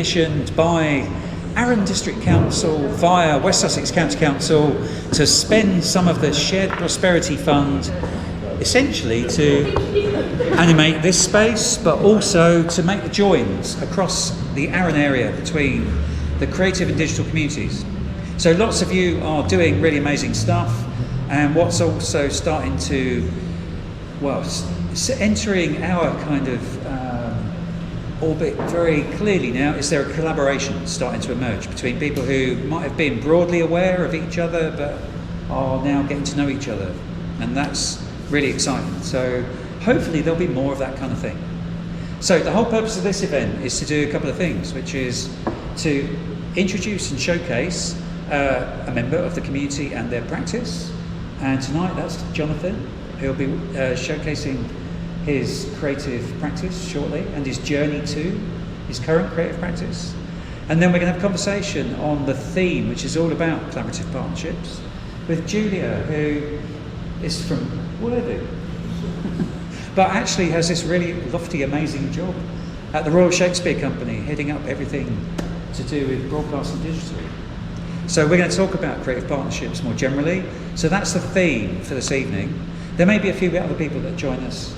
commissioned by Arun District Council via West Sussex County Council to spend some of the Shared Prosperity Fund essentially to animate this space, but also to make the joins across the Arun area between the creative and digital communities. So lots of you are doing really amazing stuff, and what's also starting to, well, entering our kind of orbit very clearly now is there a collaboration starting to emerge between people who might have been broadly aware of each other but are now getting to know each other, and that's really exciting. So hopefully there'll be more of that kind of thing. So the whole purpose of this event is to do a couple of things, which is to introduce and showcase a member of the community and their practice, and tonight that's Jonathan, who'll be showcasing his creative practice shortly and his journey to his current creative practice. And then we're going to have a conversation on the theme, which is all about collaborative partnerships, with Julia, who is from Worthing but actually has this really lofty, amazing job at the Royal Shakespeare Company, heading up everything to do with broadcast and digital. So we're going to talk about creative partnerships more generally. So that's the theme for this evening. There may be a few other people that join us,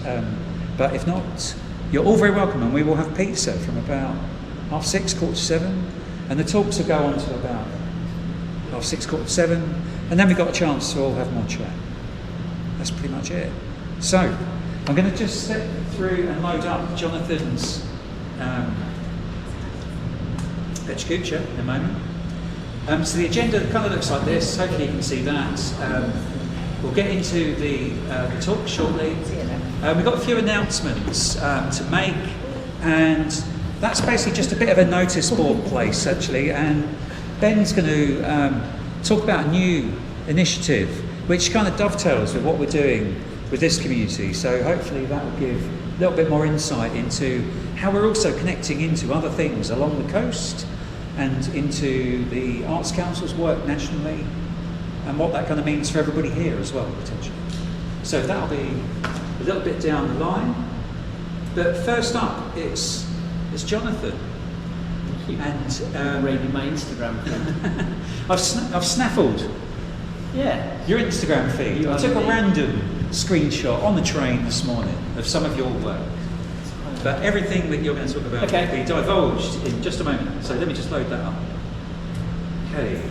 but if not, you're all very welcome, and we will have pizza from about 6:30, 7:15, and the talks will go on to about 6:30, 7:15, and then we've got a chance to all have more chat. That's pretty much it. So I'm going to just step through and load up Jonathan's Pecha Kucha in a moment. So the agenda kind of looks like this. Hopefully you can see that. We'll get into the talk shortly. We've got a few announcements to make, and that's basically just a bit of a notice board place actually, and Ben's going to talk about a new initiative which kind of dovetails with what we're doing with this community. So hopefully that will give a little bit more insight into how we're also connecting into other things along the coast and into the Arts Council's work nationally, and what that kind of means for everybody here as well, potentially. So that'll be a little bit down the line. But first up, it's Jonathan. And reading my Instagram feed. I've snaffled. Yeah. Your Instagram feed. I took a random screenshot on the train this morning of some of your work. But everything that you're going to talk about will be divulged in just a moment. So let me just load that up. Okay.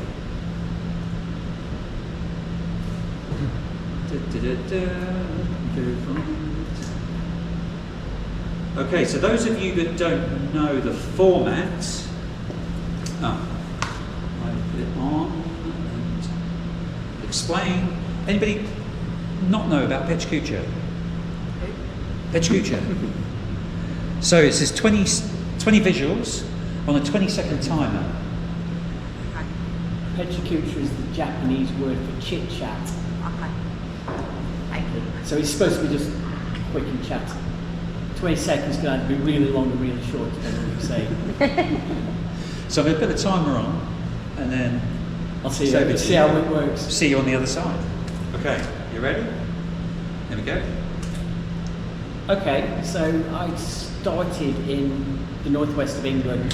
Okay, so those of you that don't know the format, I put it on and explain. Anybody not know about Pecha Kucha? Pecha Kucha. So it says 20 visuals on a 20-second timer. Pecha Kucha is the Japanese word for chit chat. So it's supposed to be just quick and chat. 20 seconds can either be really long or really short, depending on what you say. So I'm going to put the timer on, and then I'll see how it works. See you on the other side. Okay, you ready? Here we go. Okay, so I started in the northwest of England,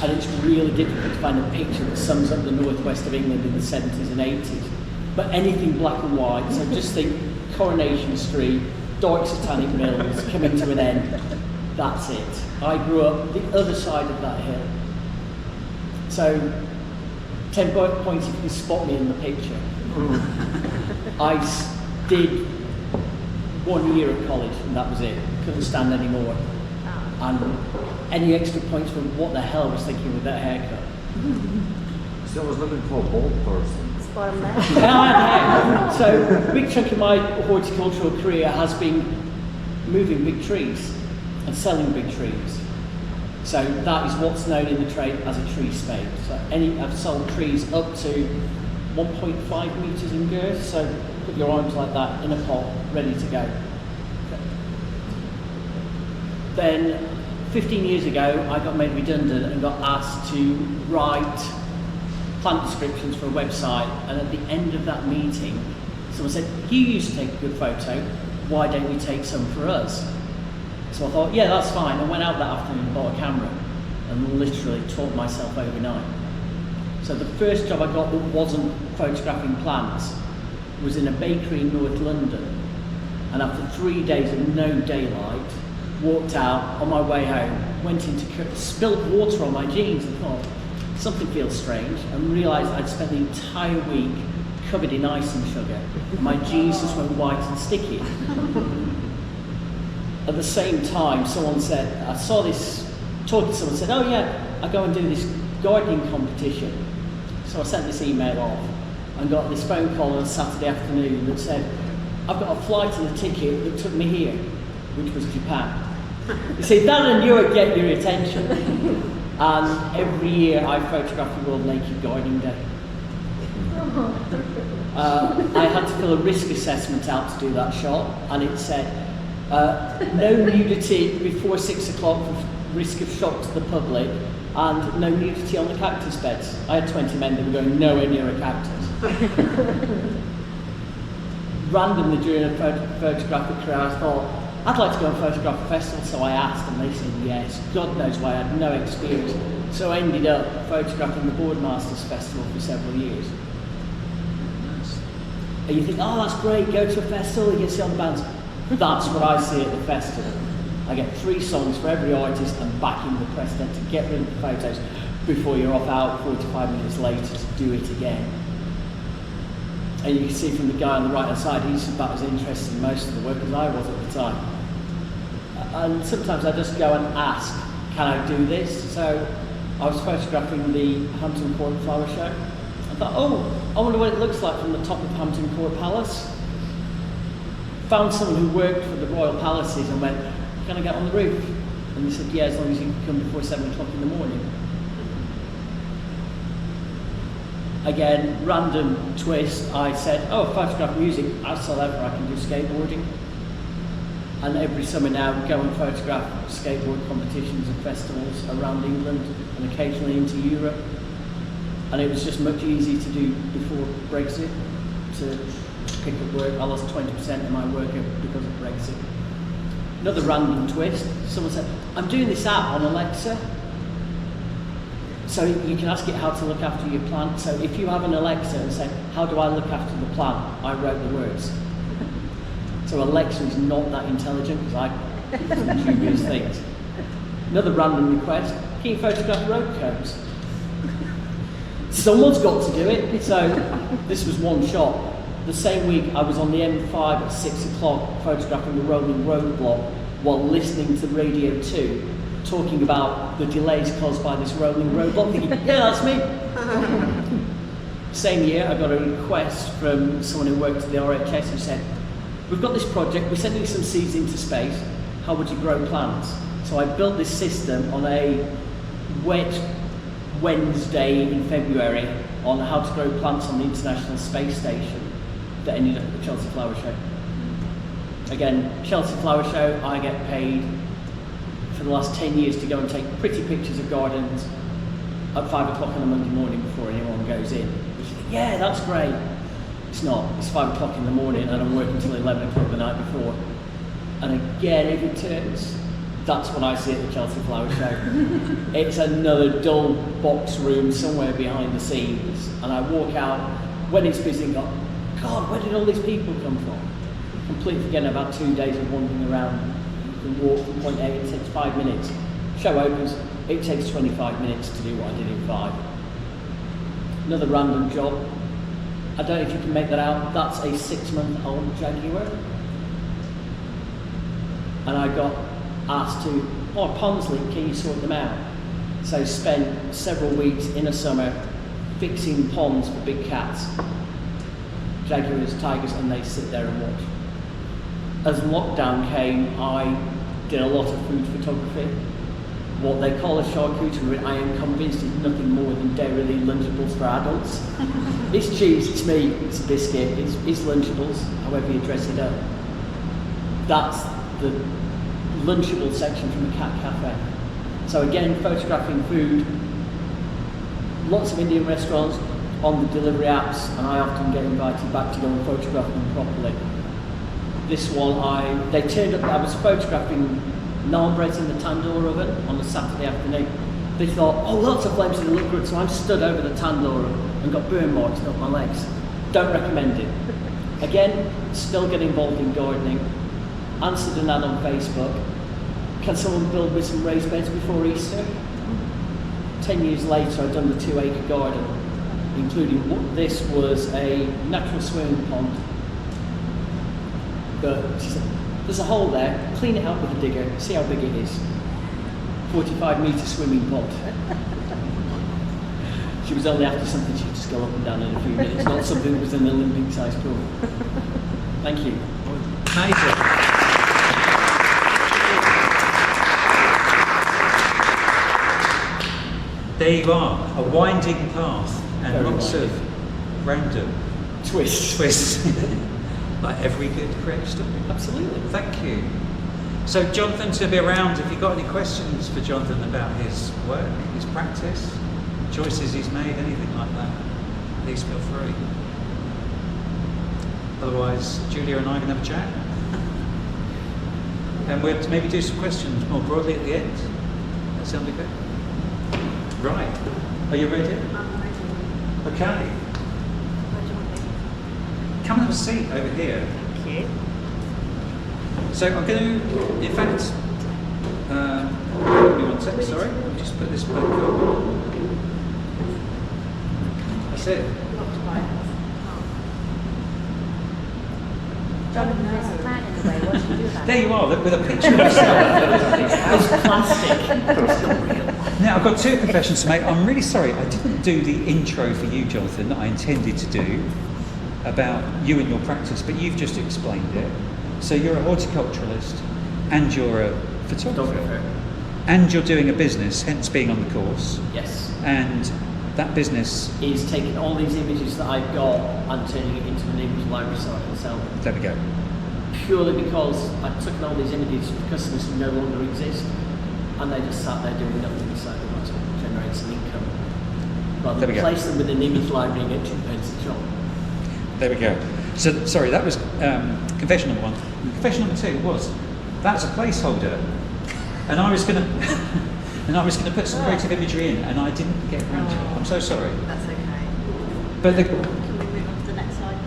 and it's really difficult to find a picture that sums up the northwest of England in the 70s and 80s. But anything black and white, so just think Coronation Street, dark Satanic Mills, coming to an end. That's it. I grew up the other side of that hill. So, 10 points if you can spot me in the picture. I did 1 year at college, and that was it. Couldn't stand anymore. And any extra points for what the hell I was thinking with that haircut. So I was looking for a bald person. So a big chunk of my horticultural career has been moving big trees and selling big trees. So that is what's known in the trade as a tree spade. So I've sold trees up to 1.5 metres in girth, so put your arms like that in a pot, ready to go. Then 15 years ago I got made redundant and got asked to write plant descriptions for a website, and at the end of that meeting someone said, "You used to take a good photo, why don't you take some for us?" So I thought, yeah, that's fine. I went out that afternoon and bought a camera. and literally taught myself overnight. So the first job I got that wasn't photographing plants was in a bakery in North London, and after 3 days of no daylight, walked out on my way home, went into spilled water on my jeans and thought, something feels strange, and realised I'd spent the entire week covered in icing sugar, and my jeans just went white and sticky. At the same time, someone said, I saw this, talking to someone, said, oh yeah, I go and do this gardening competition. So I sent this email off and got this phone call on a Saturday afternoon that said, I've got a flight and a ticket that took me here, which was Japan. You see, that I knew would get your attention. And every year I photograph the World Naked Gardening Day. I had to fill a risk assessment out to do that shot, and it said, no nudity before 6 o'clock for risk of shock to the public, and no nudity on the cactus beds. I had 20 men that were going nowhere near a cactus. Randomly during a photographic career, I thought, I'd like to go and photograph a festival, so I asked, and they said yes. God knows why, I had no experience. So I ended up photographing the Boardmasters Festival for several years. And you think, oh, that's great, go to a festival, you get to see all the bands. That's what I see at the festival. I get 3 songs for every artist and backing the president to get rid of the photos before you're off out 45 minutes later to do it again. And you can see from the guy on the right hand side, he's about as interested in most of the work as I was at the time. And sometimes I just go and ask, can I do this? So I was photographing the Hampton Court Flower Show. I thought, oh, I wonder what it looks like from the top of Hampton Court Palace. Found someone who worked for the Royal Palaces and went, can I get on the roof? And he said, yeah, as long as you can come before 7 o'clock in the morning. Again, random twist, I said, oh, photograph music, howsoever I can do skateboarding. And every summer now go and photograph skateboard competitions and festivals around England and occasionally into Europe. And it was just much easier to do before Brexit, to pick up work. I lost 20% of my work because of Brexit. Another random twist, someone said, I'm doing this app on Alexa. So you can ask it how to look after your plant. So if you have an Alexa and say, how do I look after the plant? I wrote the words. So Alexa is not that intelligent because I do dubious things. Another random request, can you photograph road cones? Someone's got to do it. So this was one shot. The same week I was on the M5 at 6 o'clock photographing the rolling roadblock while listening to Radio 2 talking about the delays caused by this rolling roadblock, thinking, yeah, that's me. Same year, I got a request from someone who worked at the RHS who said, we've got this project, we're sending some seeds into space, how would you grow plants? So I built this system on a wet Wednesday in February on how to grow plants on the International Space Station that ended up at the Chelsea Flower Show. Again, Chelsea Flower Show, I get paid for the last 10 years to go and take pretty pictures of gardens at 5 o'clock on a Monday morning before anyone goes in. Which, yeah, that's great. It's not. It's 5 o'clock in the morning and I'm working until 11 o'clock the night before. And again, if it turns, that's what I see at the Chelsea Flower Show. It's another dull box room somewhere behind the scenes. And I walk out when it's busy and go, God, where did all these people come from? Completely forgetting about 2 days of wandering around. You can walk from point A, it takes 5 minutes. Show opens, it takes 25 minutes to do what I did in 5. Another random job. I don't know if you can make that out. That's a 6-month-old Jaguar. And I got asked to, oh, ponds leak, can you sort them out? So spent several weeks in a summer fixing ponds for big cats. Jaguars, tigers, and they sit there and watch. As lockdown came, I did a lot of food photography. What they call a charcuterie, I am convinced is nothing more than dairy Lunchables for adults. It's cheese, it's meat, it's a biscuit, it's Lunchables, however you dress it up. That's the Lunchable section from the Cat Cafe. So again, photographing food, lots of Indian restaurants on the delivery apps, and I often get invited back to go and photograph them properly. This one, they turned up, I was photographing naan breads in the tandoor oven on a Saturday afternoon. They thought, oh, lots of flames and they look good, so I'm stood over the tandoor and got burn marks up my legs. Don't recommend it. Again, still get involved in gardening. Answered an ad on Facebook. Can someone build me some raised beds before Easter? 10 years later, I'd done the 2-acre garden, including this was a natural swimming pond. But she said, there's a hole there, clean it out with a digger, see how big it is. 45-metre swimming pond. She was only after something she could just go up and down in a few minutes, not something that was an Olympic-sized pool. Thank you. Amazing. There you are, a winding path and Very lots winding. of random Twists. like every good creative story. Absolutely. Thank you. So Jonathan's going to be around. If you've got any questions for Jonathan about his work, his practice, choices he's made, anything like that, please feel free. Otherwise, Julia and I can have a chat. And we'll maybe do some questions more broadly at the end. That sound okay? Right. Are you ready? Okay. Come and have a seat over here. Thank you. So I'm going to, in fact, give me 1 second, sorry. Let me just put this back on. That's it. Jonathan, there's a plan in the way. What do you do about it? There you are, with a picture of yourself. It's plastic. Now, I've got 2 confessions to make. I'm really sorry, I didn't do the intro for you, Jonathan, that I intended to do about you and your practice, but you've just explained it. So you're a horticulturalist and you're a photographer. And you're doing a business, hence being on the course. Yes. And that business Is taking all these images that I've got and turning it into an image library so I can sell them. there we go. Purely because I've taken all these images for customers who no longer exist and they just sat there doing nothing, so they want to generate some income. Rather There we than go. place them with an image library and get 2 pence a job. There we go. So, sorry, that was confession number 1. And confession number 2 was, that's a placeholder. And I was going to put some creative imagery in, and I didn't get around to it. I'm so sorry. That's okay. But Can we move on to the next slide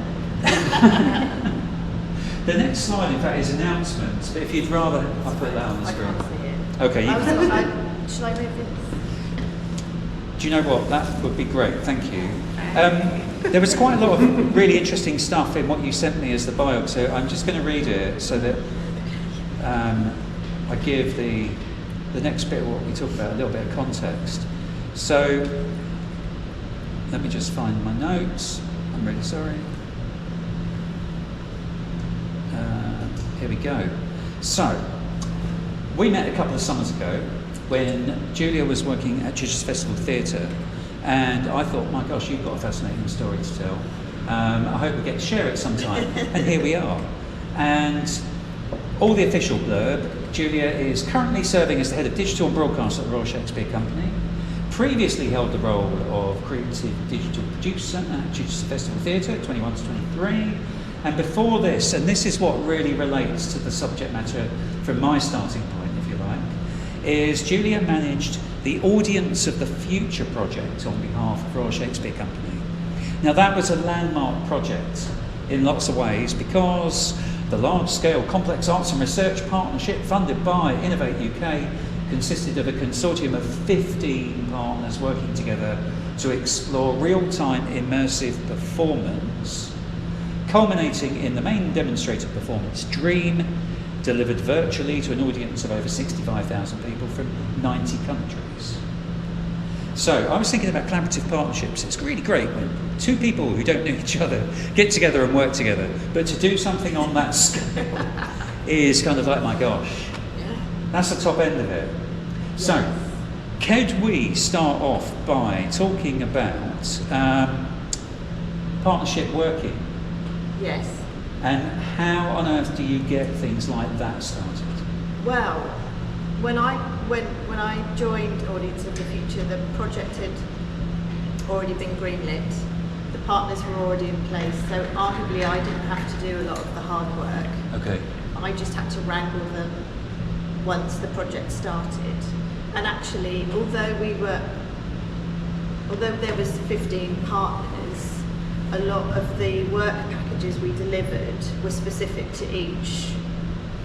then? the next slide, in fact, is announcements. But if you'd rather, I'll put that on the I screen. can't see it. Okay, you can. Shall I move this? Do you know what? That would be great. Thank you. There was quite a lot of really interesting stuff in what you sent me as the bio, so I'm just going to read it so that I give the next bit of what we talk about a little bit of context. So let me just find my notes. I'm really sorry. Here we go. So we met a couple of summers ago when Julia was working at Chichester Festival Theatre, and I thought, my gosh, you've got a fascinating story to tell. I hope we get to share it sometime. And here we are. And all the official blurb, Julia is currently serving as the head of digital and broadcast at the Royal Shakespeare Company, previously held the role of creative digital producer at Chichester Festival Theatre, 21 to 23. And before this, and this is what really relates to the subject matter from my starting point, if you like, is Julia managed the Audience of the Future project on behalf of Royal Shakespeare Company. Now that was a landmark project in lots of ways because the large-scale complex arts and research partnership funded by Innovate UK consisted of a consortium of 15 partners working together to explore real-time immersive performance, culminating in the main demonstrator performance Dream, delivered virtually to an audience of over 65,000 people from 90 countries. So I was thinking about collaborative partnerships. It's really great when 2 people who don't know each other get together and work together, but to do something on that scale is kind of like, my gosh, that's the top end of it. So could we start off by talking about partnership working? Yes. And how on earth do you get things like that started? Well, when I joined Audience of the Future, the project had already been greenlit. The partners were already in place, so arguably I didn't have to do a lot of the hard work. Okay. I just had to wrangle them once the project started. And actually, although there was 15 partners, a lot of the work packages we delivered were specific to each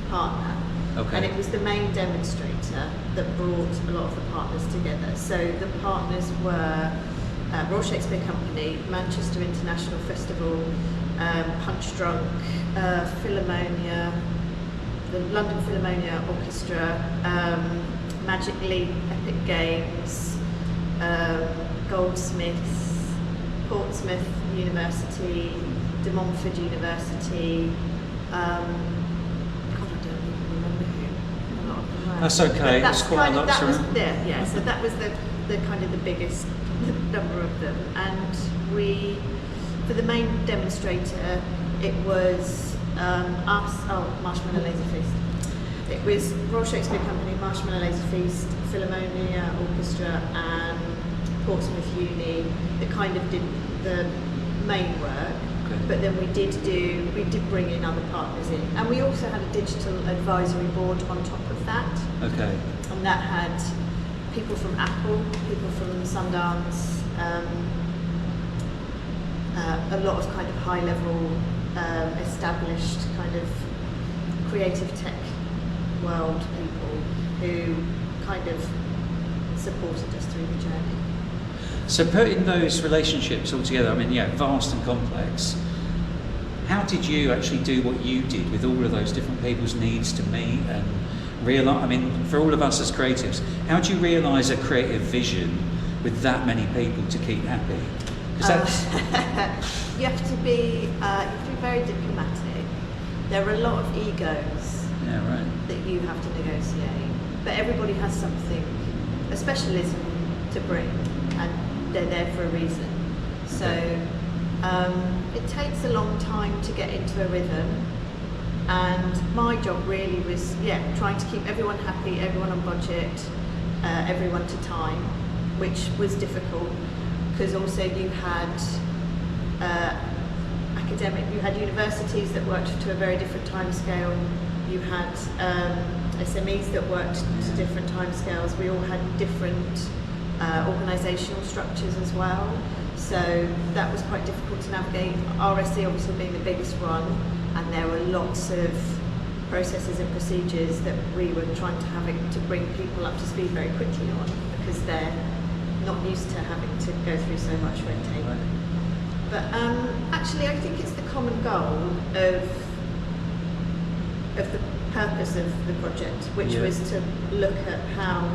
partner. Okay. And it was the main demonstrator that brought a lot of the partners together. So the partners were Royal Shakespeare Company, Manchester International Festival, Punch Drunk, Philharmonia, the London Philharmonia Orchestra, Magic Leap, Epic Games, Goldsmiths, Portsmouth University, De Montfort University. God, I don't even remember who a lot of them were. That's okay. But That's quite a lot. that was yeah. So that was the kind of the biggest number of them. And we, for the main demonstrator, it was Marshmallow Laser Feast. It was Royal Shakespeare Company, Marshmallow Laser Feast, Philharmonia Orchestra, and Portsmouth Uni that kind of did the main work. Okay. But then we did bring in other partners in, and we also had a digital advisory board on top of that. Okay. And that had people from Apple, people from Sundance, a lot of kind of high level, established kind of creative tech world people who kind of supported us through the journey. So putting those relationships all together, I mean, yeah, vast and complex. How did you actually do what you did with all of those different people's needs to meet and realise, I mean, for all of us as creatives, how do you realise a creative vision with that many people to keep happy? Because that's... you have to be very diplomatic. There are a lot of egos that you have to negotiate, but everybody has something, a specialism to bring, and they're there for a reason. So it takes a long time to get into a rhythm, and my job really was trying to keep everyone happy, everyone on budget, everyone to time, which was difficult because also you had you had universities that worked to a very different time scale. You had SMEs that worked to different timescales. We all had different organisational structures as well. So that was quite difficult to navigate. RSC obviously being the biggest one, and there were lots of processes and procedures that we were trying to having to bring people up to speed very quickly on because they're not used to having to go through so much red tape. Right. But actually I think it's the common goal of the purpose of the project, which was to look at how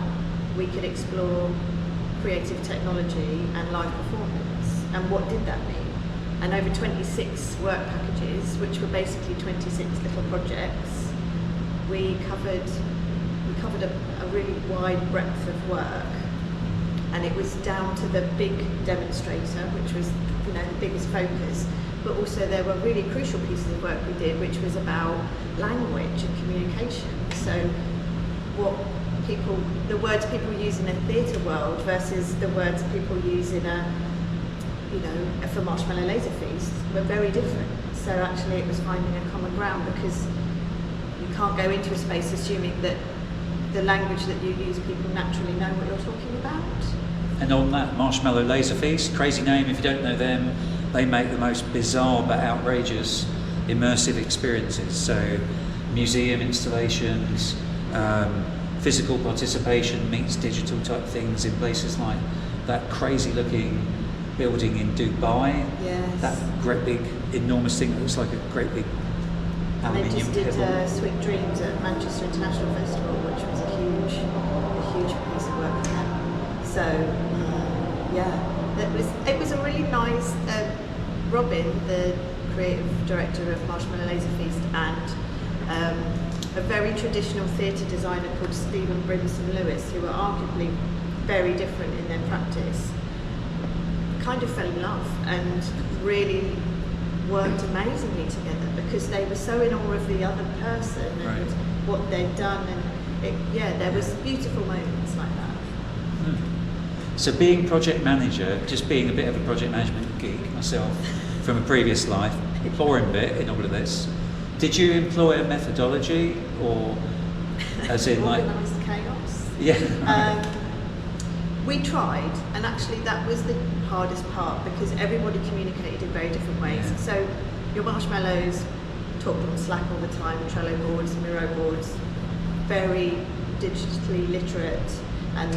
we could explore creative technology and live performance, and what did that mean. And over 26 work packages, which were basically 26 little projects, we covered a really wide breadth of work, and it was down to the big demonstrator, which was the biggest focus. But also there were really crucial pieces of work we did, which was about language and communication. So the words people use in a theatre world versus the words people use in for Marshmallow Laser Feast were very different. So actually it was finding a common ground, because you can't go into a space assuming that the language that you use, people naturally know what you're talking about. And on that, Marshmallow Laser Feast, crazy name if you don't know them, they make the most bizarre but outrageous immersive experiences. So museum installations, physical participation meets digital type things in places like that crazy looking building in Dubai. Yes. That great big enormous thing that looks like a great big And they aluminium just did pebble. Sweet Dreams at Manchester International Festival, which was a huge piece of work for them. So it was a really nice. Robin, the creative director of Marshmallow Laser Feast, and a very traditional theatre designer called Stephen Brimson Lewis, who are arguably very different in their practice, kind of fell in love and really worked amazingly together because they were so in awe of the other person and what they'd done, and there was beautiful moments like that. So being project manager, just being a bit of a project management geek myself from a previous life, boring bit in all of this, did you employ a methodology, or as in like... Organised chaos. Yeah. We tried, and actually that was the hardest part because everybody communicated in very different ways. Yeah. So your marshmallows talked on Slack all the time, Trello boards, Miro boards, very digitally literate and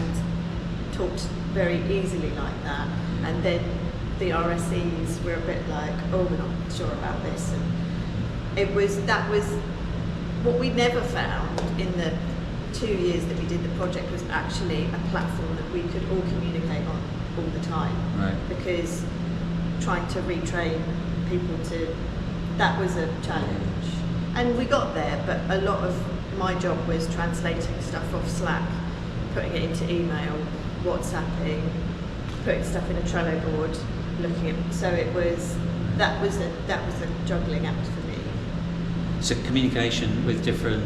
talked very easily like that. And then the RSEs were a bit like, oh, we're not sure about this. And that was what we never found in the 2 years that we did the project was actually a platform that we could all communicate on all the time. Right. Because trying to retrain people that was a challenge. And we got there, but a lot of my job was translating stuff off Slack, putting it into email, WhatsApping, putting stuff in a Trello board, looking at, so that was a juggling act for me. So communication with different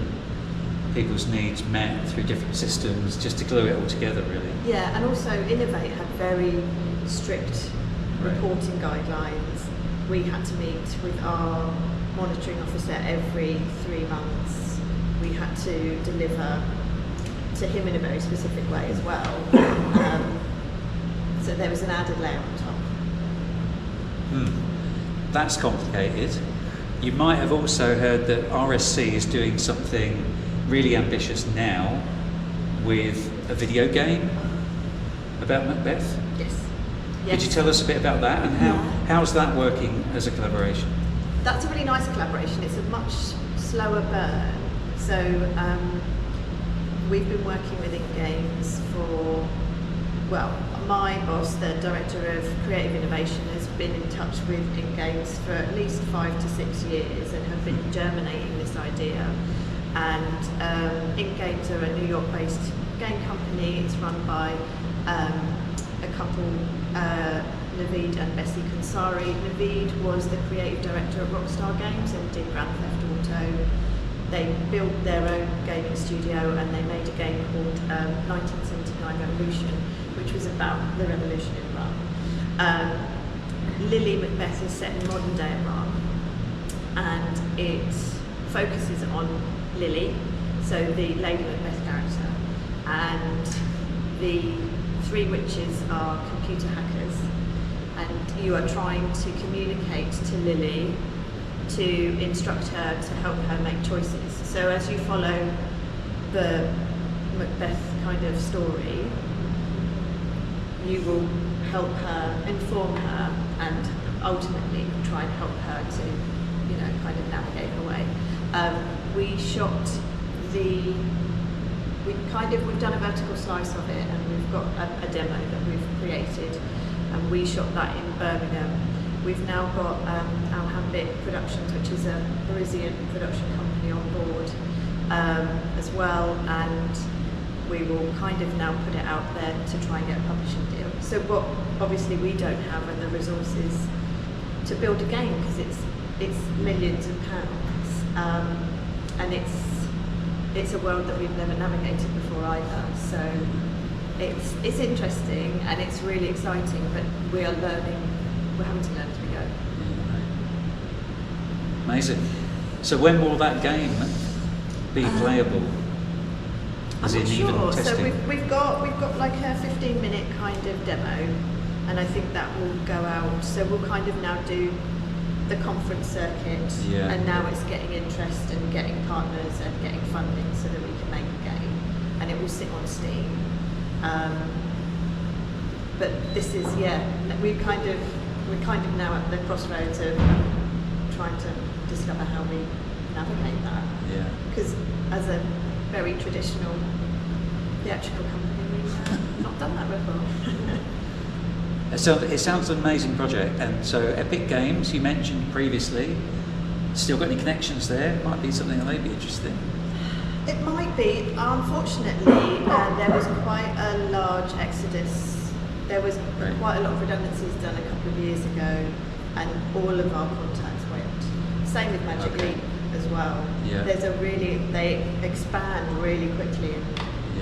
people's needs met through different systems, just to glue it all together, really. Yeah, and also Innovate had very strict reporting guidelines. We had to meet with our monitoring officer every 3 months. We had to deliver to him in a very specific way as well. So there was an added layer on top. That's complicated. You might have also heard that RSC is doing something really ambitious now with a video game about Macbeth. Yes. Could you tell us a bit about that and how's that working as a collaboration? That's a really nice collaboration. It's a much slower burn. So we've been working with InGames for, well, my boss, the Director of Creative Innovation, has been in touch with InGames for at least 5 to 6 years and have been germinating this idea. And InGames are a New York-based game company. It's run by a couple, Naveed and Bessie Kansari. Naveed was the creative director of Rockstar Games and did Grand Theft Auto. They built their own gaming studio and they made a game called 1979 Revolution, which was about the revolution in Iran. Lily Macbeth is set in modern day Iran, and it focuses on Lily, so the Lady Macbeth character, and the 3 witches are computer hackers, and you are trying to communicate to Lily to instruct her to help her make choices. So as you follow the Macbeth kind of story, you will help her, inform her, and ultimately try and help her to, kind of navigate her way. We've done a vertical slice of it, and we've got a demo that we've created, and we shot that in Birmingham. We've now got Alhambit Productions, which is a Parisian production company, on board as well, and we will kind of now put it out there to try and get a publishing deal. So what obviously we don't have are the resources to build a game, because it's millions of pounds, and it's a world that we've never navigated before either. So it's interesting and it's really exciting, but we're having to learn as we go. Amazing. So when will that game be playable? As I'm in not even sure. testing? So we've got like a 15-minute kind of demo, and I think that will go out. So we'll kind of now do the conference circuit, and now it's getting interest and getting partners and getting funding so that we can make a game, and it will sit on Steam. But this is we're kind of now at the crossroads of trying to discover how we navigate that. Yeah. Because as a very traditional theatrical company, we've not done that before. So it sounds an amazing project, and so Epic Games, you mentioned previously, still got any connections there? Might be something that they'd be interested in. It might be. Unfortunately, there was quite a large exodus. There was quite a lot of redundancies done a couple of years ago, and all of our contacts went. Same with Magic Leap as well. Yeah. They expand really quickly,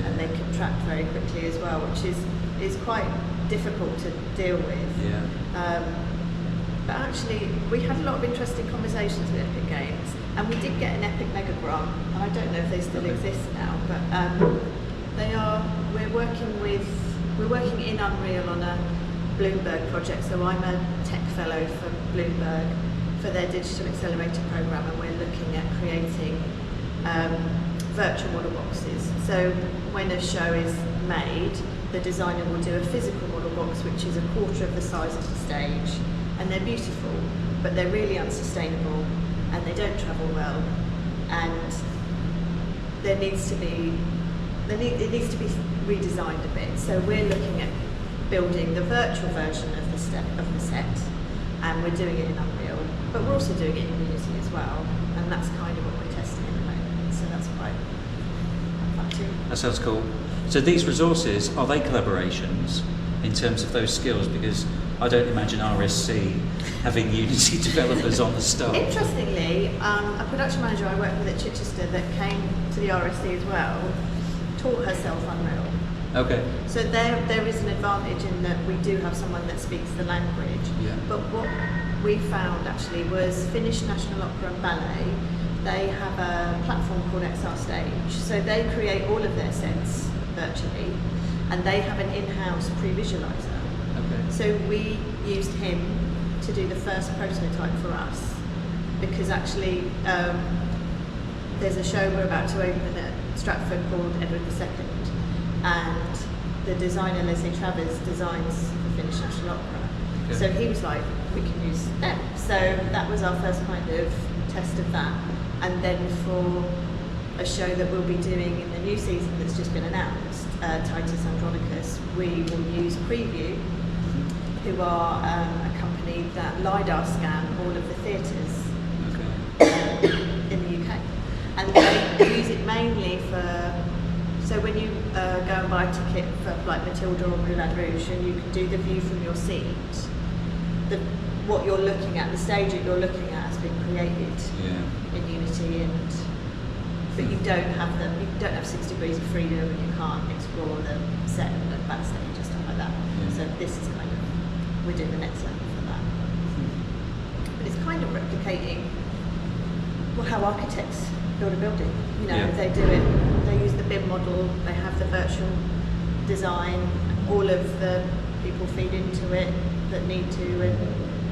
and they contract very quickly as well, which is quite difficult to deal with. Yeah. But actually, we had a lot of interesting conversations with Epic Games, and we did get an Epic Mega Grant, and I don't know if they still exist now, but we're working with we're working in Unreal on a Bloomberg project. So I'm a tech fellow for Bloomberg for their digital accelerator program, and we're looking at creating virtual model boxes. So when a show is made, the designer will do a physical model box which is a quarter of the size of the stage, and they're beautiful, but they're really unsustainable and they don't travel well, and it needs to be redesigned a bit. So we're looking at building the virtual version of the set, and we're doing it in Unreal, but we're also doing it in Unity as well, and that's kind of what we're testing at the moment. So that's quite fun too. That sounds cool. So these resources, are they collaborations in terms of those skills? Because I don't imagine RSC having Unity developers on the staff. Interestingly, a production manager I worked with at Chichester that came to the RSC as well taught herself Unreal. Okay. So there is an advantage in that we do have someone that speaks the language. Yeah. But what we found actually was Finnish National Opera and Ballet, they have a platform called XR Stage. So they create all of their sets virtually, and they have an in-house pre-visualizer. Okay. So we used him to do the first prototype for us, because actually there's a show we're about to open at Stratford called Edward II, and the designer Leslie Travers designs the Finnish National Opera. Okay. So he was like, we can use them. So that was our first kind of test of that. And then for a show that we'll be doing in the new season that's just been announced, Titus Andronicus, we will use Preview, who are a company that LiDAR scan all of the theatres in the UK. And they use it mainly for, so when you go and buy a ticket for like Matilda or Moulin Rouge, and you can do the view from your seat, what you're looking at, the stage that you're looking at has been created in Unity, but you don't have 6 degrees of freedom, and you can't explore the set and look backstage and stuff like that. Yeah. So this is kind of, we're doing the next level for that. But it's kind of replicating how architects build a building. You know, they do it, they use the BIM model, they have the virtual design, all of the people feed into it that need to, and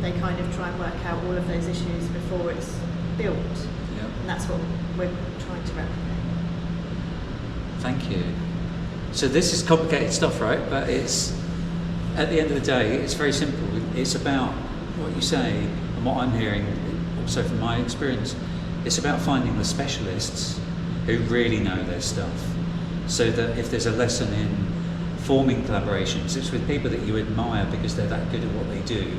they kind of try and work out all of those issues before it's built. Yep. And that's what we're trying to replicate. Thank you. So this is complicated stuff, right? But it's, at the end of the day, it's very simple. It's about what you say, and what I'm hearing also from my experience, it's about finding the specialists who really know their stuff, so that if there's a lesson in forming collaborations, it's with people that you admire because they're that good at what they do.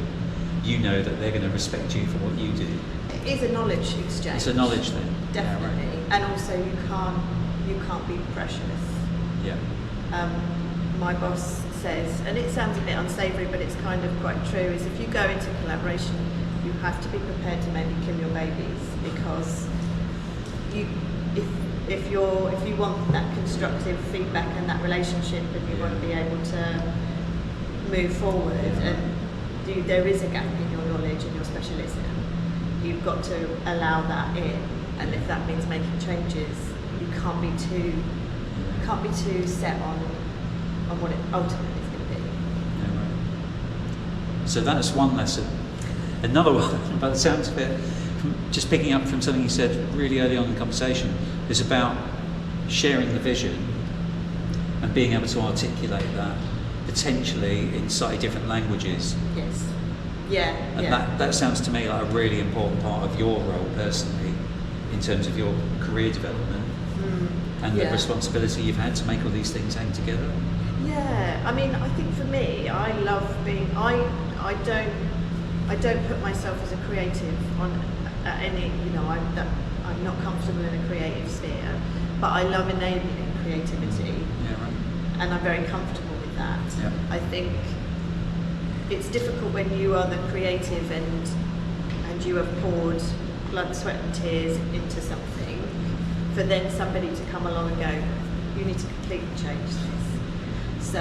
You know that they're going to respect you for what you do. It is a knowledge exchange. It's a knowledge thing. Definitely. Yeah, right. And also you can't be precious. Yeah. My boss says, and it sounds a bit unsavoury, but it's kind of quite true, is if you go into collaboration, you have to be prepared to maybe kill your babies, because if you want that constructive feedback and that relationship, and you want to be able to move forward, and there is a gap in your knowledge and your specialism, you've got to allow that in, and if that means making changes, you can't be too set on what it ultimately is going to be. Yeah, right. So that's one lesson. Another one, by the sounds of it, just picking up from something you said really early on in the conversation, is about sharing the vision and being able to articulate that potentially in slightly different languages. Yes. Yeah. And that sounds to me like a really important part of your role personally, in terms of your career development and the responsibility you've had to make all these things hang together. Yeah, I mean, I think for me, I love being. I don't put myself as a creative on any. You know, I'm not comfortable in a creative sphere, but I love enabling creativity. Yeah, right. And I'm very comfortable with that. Yeah. I think it's difficult when you are the creative and you have poured blood, sweat and tears into something, for then somebody to come along and go, you need to completely change this. So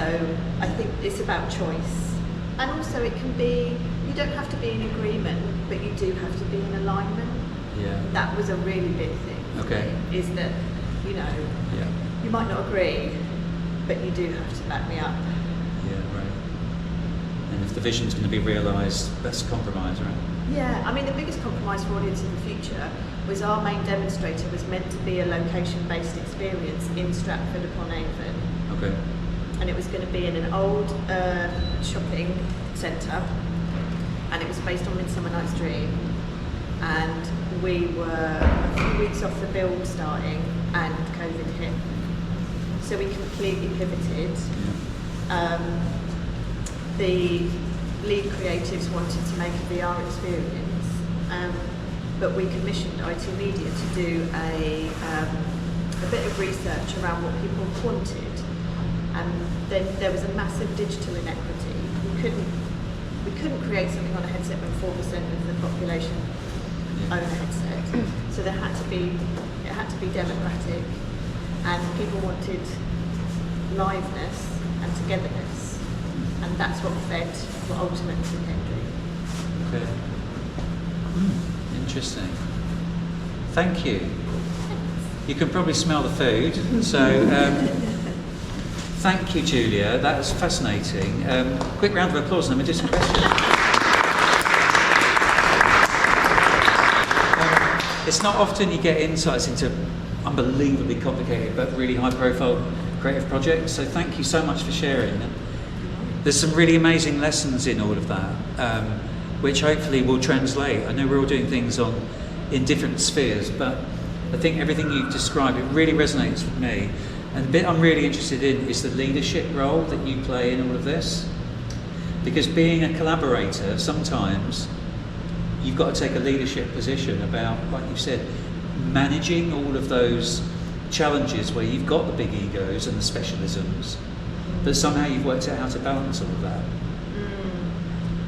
I think it's about choice. And also it can be, you don't have to be in agreement, but you do have to be in alignment. Yeah. That was a really big thing for me, is that, you know, you might not agree, but you do have to back me up. the vision's going to be realised, that's a compromise, right? Yeah, I mean the biggest compromise for Audience of the Future was our main demonstrator was meant to be a location-based experience in Stratford-upon-Avon. Okay. And it was going to be in an old shopping centre, and it was based on Midsummer Night's Dream, and we were a few weeks off the build starting and COVID hit, so we completely pivoted. The lead creatives wanted to make a VR experience, but we commissioned IT Media to do a bit of research around what people wanted. And then there was a massive digital inequity. We couldn't create something on a headset when 4% of the population own a headset. So it had to be democratic, and people wanted liveness and togetherness, and that's what fed what ultimately became Dream. Okay. Interesting. Thank you. You can probably smell the food, so. Thank you, Julia. That was fascinating. Quick round of applause, and then we'll do some questions. It's not often you get insights into unbelievably complicated but really high-profile creative projects. So thank you so much for sharing. There's some really amazing lessons in all of that, which hopefully will translate. I know we're all doing things in different spheres, but I think everything you've described, it really resonates with me. And the bit I'm really interested in is the leadership role that you play in all of this. Because being a collaborator, sometimes you've got to take a leadership position about, like you said, managing all of those challenges where you've got the big egos and the specialisms, but somehow you've worked out how to balance all of that.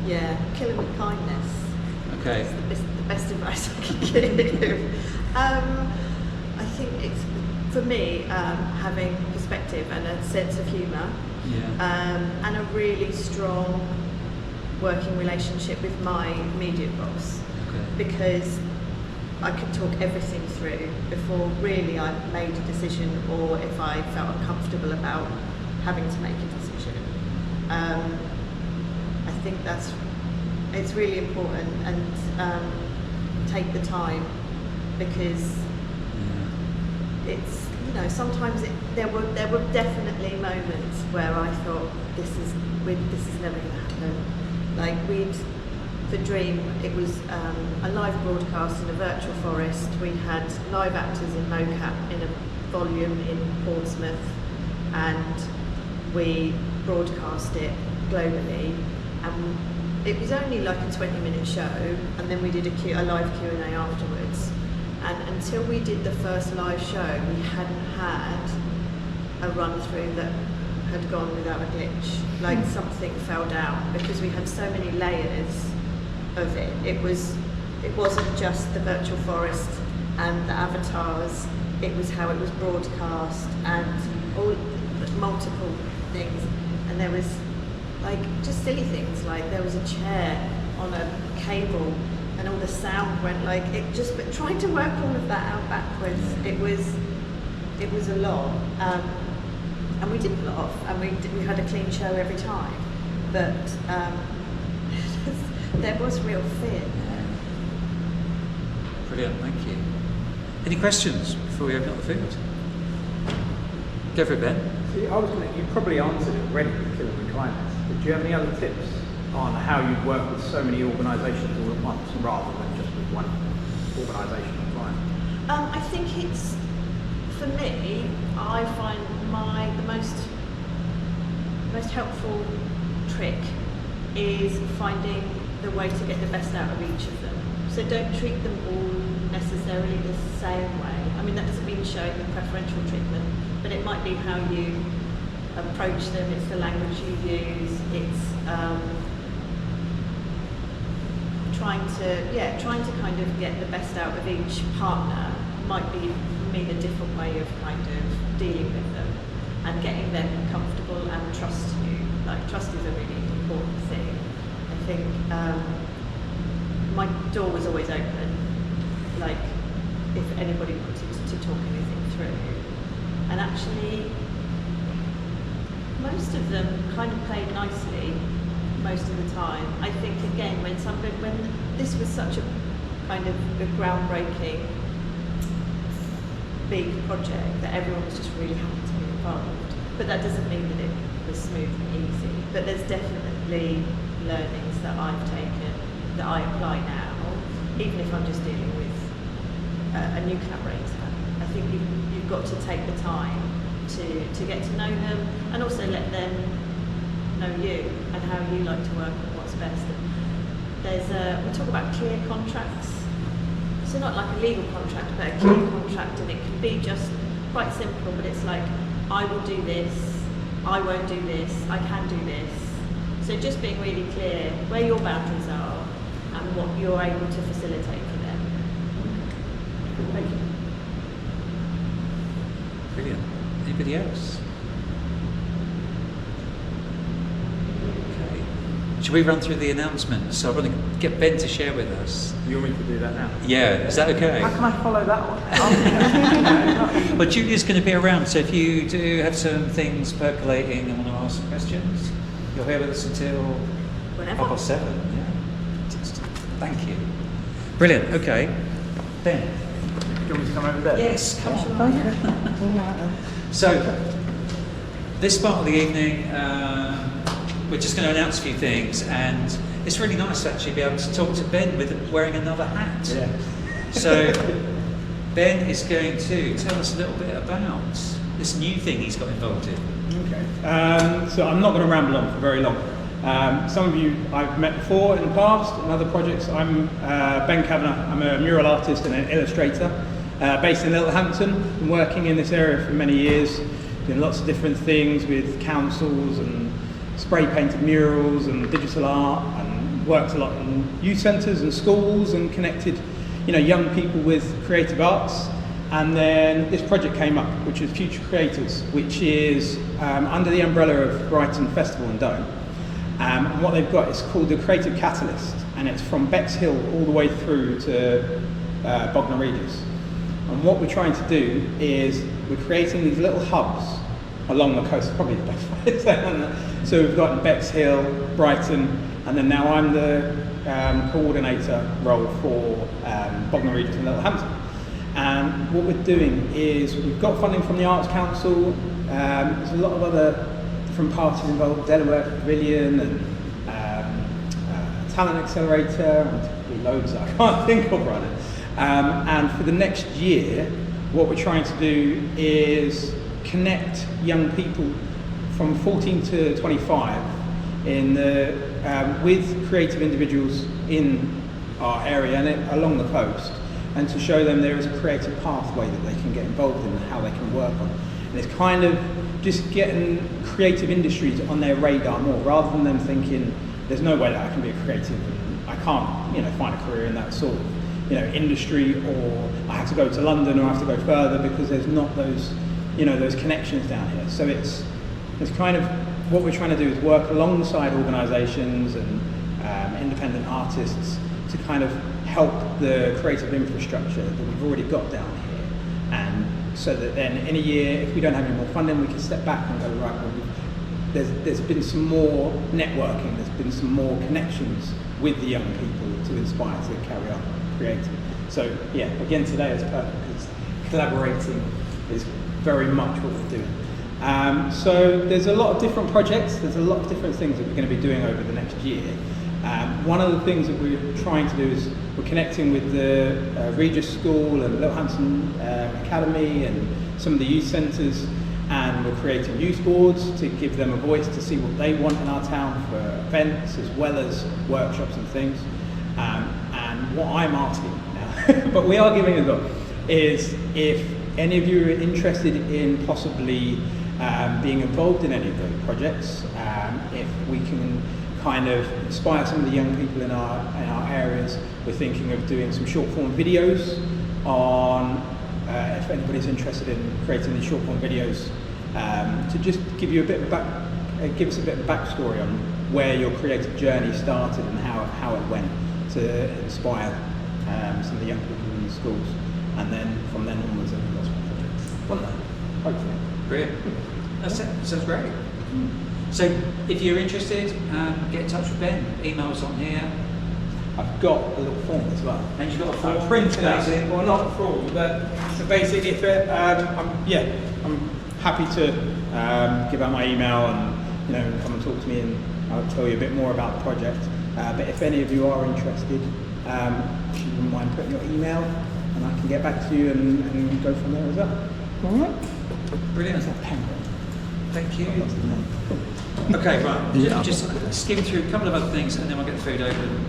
Yeah, kill it with kindness. Okay. That's the best advice I can give. I think it's, for me, having perspective and a sense of humour, and a really strong working relationship with my immediate boss, because I could talk everything through before really I made a decision, or if I felt uncomfortable about having to make a decision. I think it's really important, and take the time, because it's, sometimes there were definitely moments where I thought this is never going to happen. Like for Dream, it was a live broadcast in a virtual forest. We had live actors in mocap in a volume in Portsmouth, and we broadcast it globally. And it was only like a 20-minute show, and then we did a live Q&A afterwards. And until we did the first live show, we hadn't had a run-through that had gone without a glitch. Like something fell down, because we had so many layers of it. It wasn't just the virtual forest and the avatars, it was how it was broadcast and all the multiple things. And there was just silly things, like there was a chair on a cable and all the sound went but trying to work all of that out backwards, it was a lot. And we did pull it off, and we had a clean show every time, but there was real fear there. Brilliant, thank you. Any questions before we open up the field? Go for it, Ben. See, you probably answered it already with Killing with Kindness, but do you have any other tips on how you work with so many organisations all at once, rather than just with one organisation at a time? I think it's, for me, I find the most helpful trick is finding the way to get the best out of each of them. So don't treat them all necessarily the same way. I mean, that doesn't mean showing them preferential treatment, but it might be how you approach them, it's the language you use, it's trying to kind of get the best out of each partner might mean a different way of kind of dealing with them and getting them comfortable and trust you. Like, trust is a really important thing. I think my door was always open, like if anybody wanted to talk anything through. And actually, most of them kind of played nicely, most of the time. I think again when this was such a kind of a groundbreaking big project that everyone was just really happy to be involved. But that doesn't mean that it was smooth and easy. But there's definitely learnings that I've taken that I apply now, even if I'm just dealing with a new collaborator. I think you've got to take the time to get to know them and also let them know you and how you like to work and what's best. We talk about clear contracts. So not like a legal contract, but a clear contract, and it can be just quite simple, but it's like, I will do this, I won't do this, I can do this. So just being really clear where your boundaries are and what you're able to facilitate for them. Thank you. Brilliant. Anybody else? Okay. Should we run through the announcements? So I want to get Ben to share with us. You want me to do that now? Yeah, is that okay? How can I follow that one? Well, Julia's going to be around, so if you do have some things percolating and want to ask some questions, you're here with us until Whenever. 7:30. Yeah. Thank you. Brilliant. Okay. Ben. Do you want me to come over there? Yes, come on. So, this part of the evening, we're just going to announce a few things, and it's really nice to actually be able to talk to Ben with wearing another hat. Yeah. So, Ben is going to tell us a little bit about this new thing he's got involved in. Okay, so I'm not going to ramble on for very long. Some of you I've met before in the past in other projects. I'm Ben Kavanagh. I'm a mural artist and an illustrator based in Littlehampton. Been working in this area for many years, doing lots of different things with councils and spray painted murals and digital art, and worked a lot in youth centres and schools and connected, young people with creative arts. And then this project came up, which is Future Creators, which is under the umbrella of Brighton Festival and Dome. And what they've got is called the Creative Catalyst, and it's from Bexhill all the way through to Bognor Regis. And what we're trying to do is we're creating these little hubs along the coast, probably the best way to say that. So we've got Bexhill, Brighton, and then now I'm the coordinator role for Bognor Regis and Littlehampton. And what we're doing is we've got funding from the Arts Council. There's a lot of other different parties involved, Delaware Pavilion and Talent Accelerator, and loads that I can't think of right now. And for the next year, what we're trying to do is connect young people from 14 to 25 in with creative individuals in our area and along the coast, and to show them there is a creative pathway that they can get involved in and how they can work on. And it's kind of just getting creative industries on their radar more, rather than them thinking, there's no way that I can be a creative and I can't, find a career in that sort of, industry, or I have to go to London or I have to go further because there's not those, those connections down here. So it's kind of what we're trying to do is work alongside organisations and independent artists to kind of help the creative infrastructure that we've already got down here, and so that then in a year, if we don't have any more funding, we can step back and go, right, well, there's been some more networking, there's been some more connections with the young people to inspire to carry on creating. So yeah, again today is perfect because collaborating is very much what we're doing. So there's a lot of different projects, there's a lot of different things that we're going to be doing over the next year. One of the things that we're trying to do is we're connecting with the Regis School and Littlehampton Academy and some of the youth centres, and we're creating youth boards to give them a voice to see what they want in our town for events as well as workshops and things. And what I'm asking now, but we are giving a go, is if any of you are interested in possibly being involved in any of those projects, if we can kind of inspire some of the young people in our areas. We're thinking of doing some short form videos on, if anybody's interested in creating these short form videos, to just give you give us a bit of backstory on where your creative journey started and how it went, to inspire some of the young people in the schools, and then from then onwards, I think that's what projects. Hopefully. Brilliant. That sounds great. So if you're interested, get in touch with Ben. Email's on here. I've got a little form as well. And you've got a I've form. printed out, Amazing. well not a form, but so basically if I'm happy to give out my email and come and talk to me, and I'll tell you a bit more about the project. But if any of you are interested, if you wouldn't mind putting your email, and I can get back to you and go from there as well. All right? Brilliant. That's a pen. Thank you. Okay, right. Just skim through a couple of other things, and then we'll get the food open,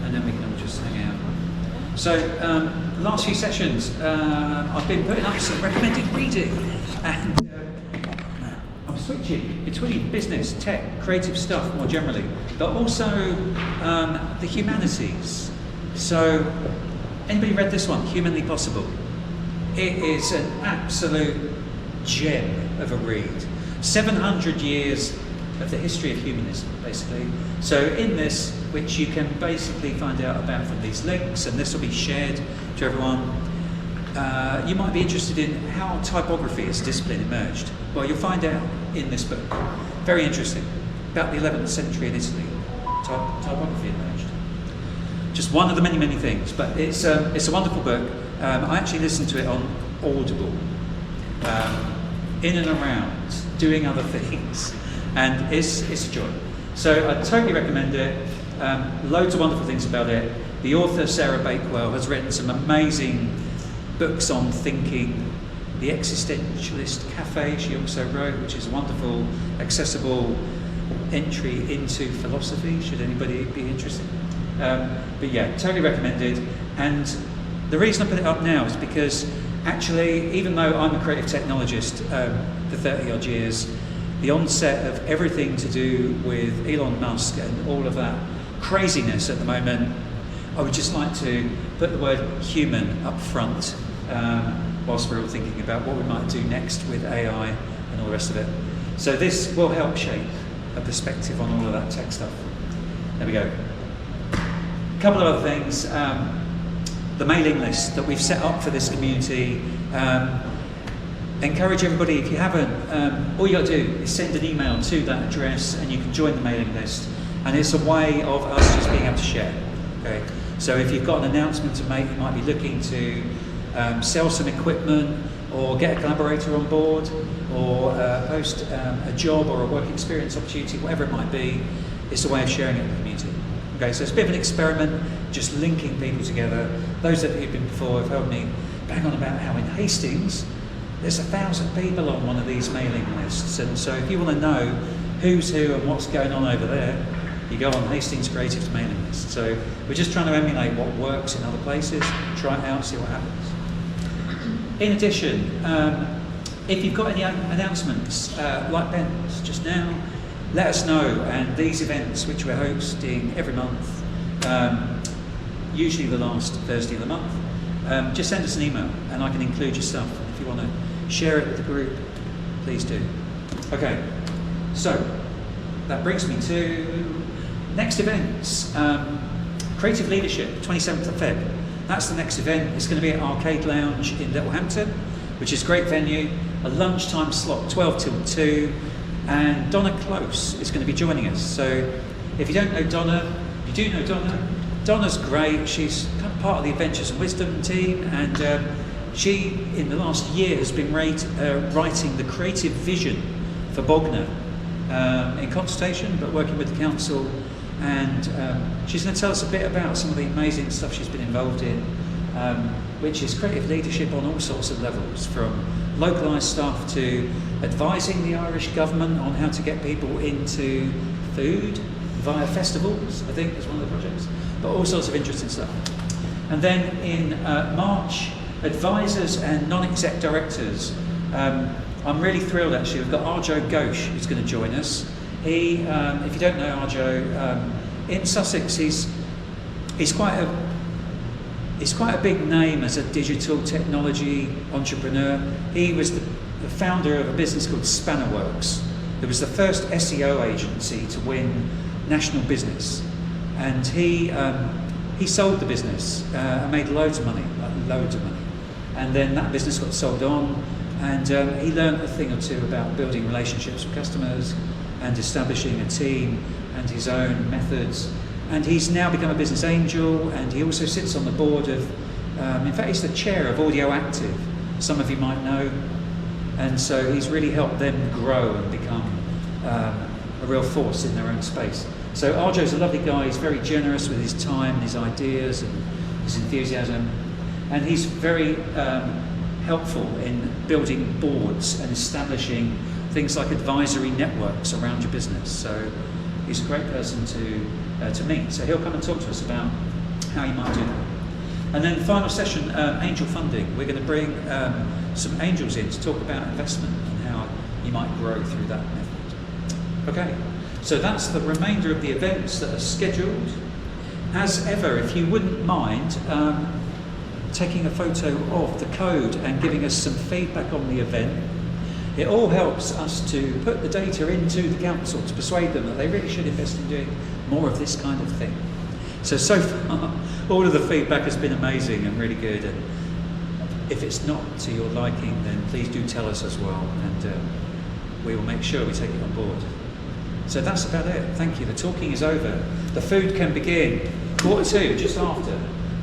and then we can all just hang out. So, the last few sessions, I've been putting up some recommended reading, and I'm switching between business, tech, creative stuff more generally, but also the humanities. So, anybody read this one, Humanly Possible? It is an absolute gem of a read. 700 years of the history of humanism, basically. So in this, which you can basically find out about from these links, and this will be shared to everyone, you might be interested in how typography as a discipline emerged. Well, you'll find out in this book. Very interesting. About the 11th century in Italy, typography emerged. Just one of the many, many things, but it's a wonderful book. I actually listened to it on Audible, in and around, doing other things, and it's a joy. So I totally recommend it. Loads of wonderful things about it. The author, Sarah Bakewell, has written some amazing books on thinking. The Existentialist Cafe she also wrote, which is a wonderful, accessible entry into philosophy, should anybody be interested. But yeah, totally recommended. And the reason I put it up now is because actually, even though I'm a creative technologist for 30 odd years, the onset of everything to do with Elon Musk and all of that craziness at the moment, I would just like to put the word human up front whilst we're all thinking about what we might do next with AI and all the rest of it. So this will help shape a perspective on all of that tech stuff. There we go. A couple of other things. The mailing list that we've set up for this community. Encourage everybody, if you haven't, all you got to do is send an email to that address and you can join the mailing list. And it's a way of us just being able to share. Okay? So if you've got an announcement to make, you might be looking to sell some equipment or get a collaborator on board or post a job or a work experience opportunity, whatever it might be, it's a way of sharing it with the community. Okay, so it's a bit of an experiment, just linking people together. Those of you who've been before have heard me bang on about how in Hastings there's 1,000 people on one of these mailing lists, and so if you want to know who's who and what's going on over there, you go on Hastings Creative's mailing list. So we're just trying to emulate what works in other places, try it out, see what happens. In addition, if you've got any announcements like Ben's just now, let us know. And these events, which we're hosting every month, usually the last Thursday of the month, just send us an email and I can include your stuff. If you want to share it with the group, please do. Okay, so that brings me to next events. Creative Leadership, 27th of Feb. That's the next event. It's going to be at Arcade Lounge in Littlehampton, which is a great venue. A lunchtime slot, 12 till 2. And Donna Close is going to be joining us. So if you don't know Donna, you do know Donna. Donna's great. She's kind of part of the Adventures and Wisdom team, and she, in the last year, has been writing the creative vision for Bognor in consultation, but working with the council. And she's going to tell us a bit about some of the amazing stuff she's been involved in, which is creative leadership on all sorts of levels, from localised stuff to advising the Irish government on how to get people into food via festivals, I think is one of the projects, but all sorts of interesting stuff. And then in March, advisors and non-exec directors. I'm really thrilled actually, we've got Arjo Ghosh who's going to join us. He, if you don't know Arjo, in Sussex he's quite a big name as a digital technology entrepreneur. He was the founder of a business called Spannerworks. It was the first SEO agency to win national business, and he sold the business and made loads of money, and then that business got sold on, and he learned a thing or two about building relationships with customers, and establishing a team and his own methods. And he's now become a business angel, and he also sits on the board of, in fact, he's the chair of Audio Active, some of you might know. And so he's really helped them grow and become a real force in their own space. So Arjo's a lovely guy. He's very generous with his time, his ideas, and his enthusiasm, and he's very helpful in building boards and establishing things like advisory networks around your business. So he's a great person to meet. So he'll come and talk to us about how you might do that. And then the final session, angel funding. We're going to bring some angels in to talk about investment and how you might grow through that method. Okay, so that's the remainder of the events that are scheduled. As ever, if you wouldn't mind taking a photo of the code and giving us some feedback on the event, it all helps us to put the data into the council to persuade them that they really should invest in doing more of this kind of thing. So far, all of the feedback has been amazing and really good, and if it's not to your liking, then please do tell us as well, and we will make sure we take it on board. So that's about it. Thank you. The talking is over. The food can begin. 1:45, just after.